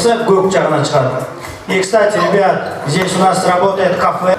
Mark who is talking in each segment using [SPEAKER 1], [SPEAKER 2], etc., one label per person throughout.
[SPEAKER 1] болса, көк жағынан шығады. И, кстати, ребят, здесь у нас работает кафе.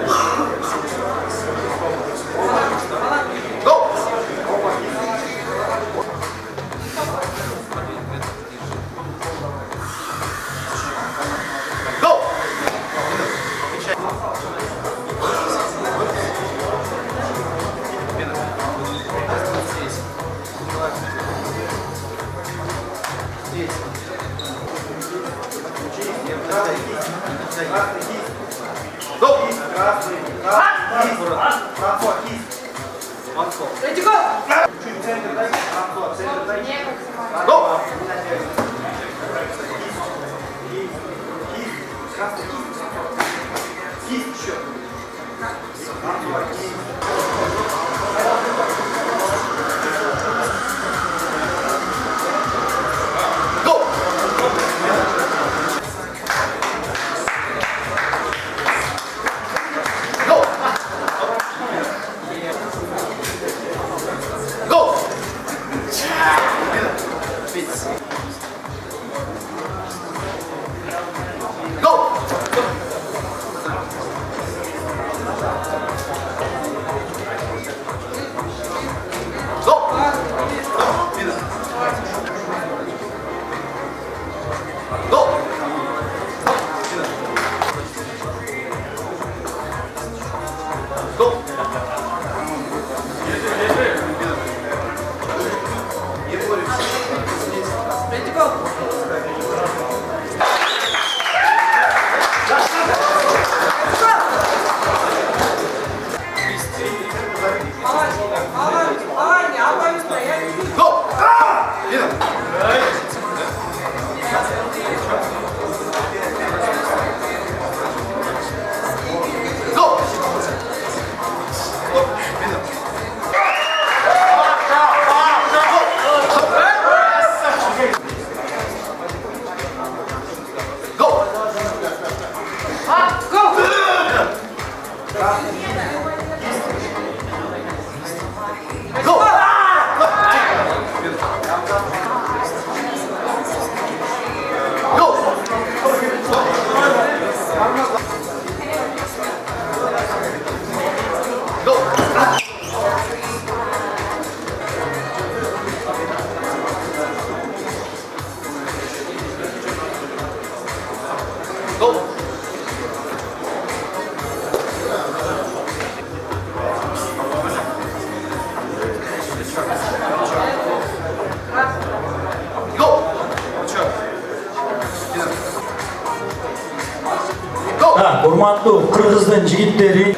[SPEAKER 1] Урматтуу кыргыздын жигиттери.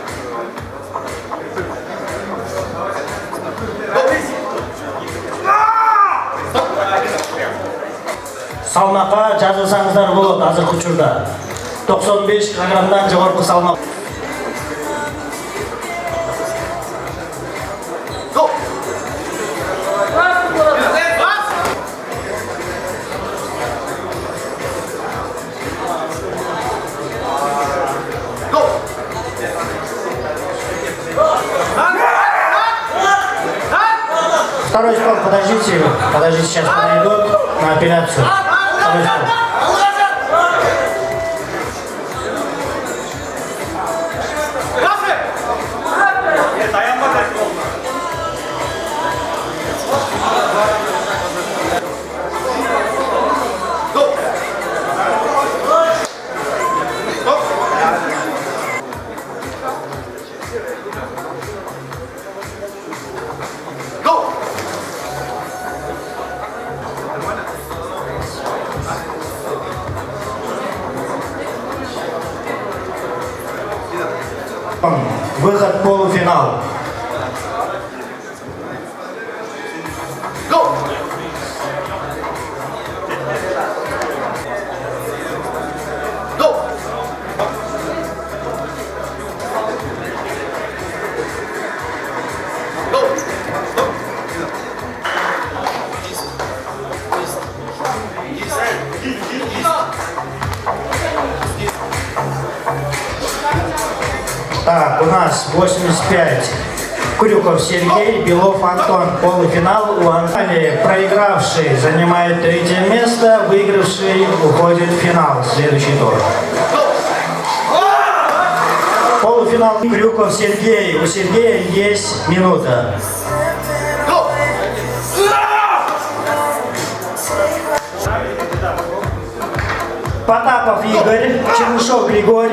[SPEAKER 1] Салмакка жазылсаңыздар болот азыркы учурда. 95 килограммдан жогорку салмак. Второй стол, подождите, сейчас подойдут на операцию. Второй стол. Выход в полуфинал. Так, у нас 85 Крюков Сергей, Белов Антон. Полуфинал у Анталии. Проигравший занимает 3-е место, выигравший уходит в финал. Следующий тур. Полуфинал. Крюков Сергей. У Сергея есть минута. Потапов Игорь, Чернышов Григорий.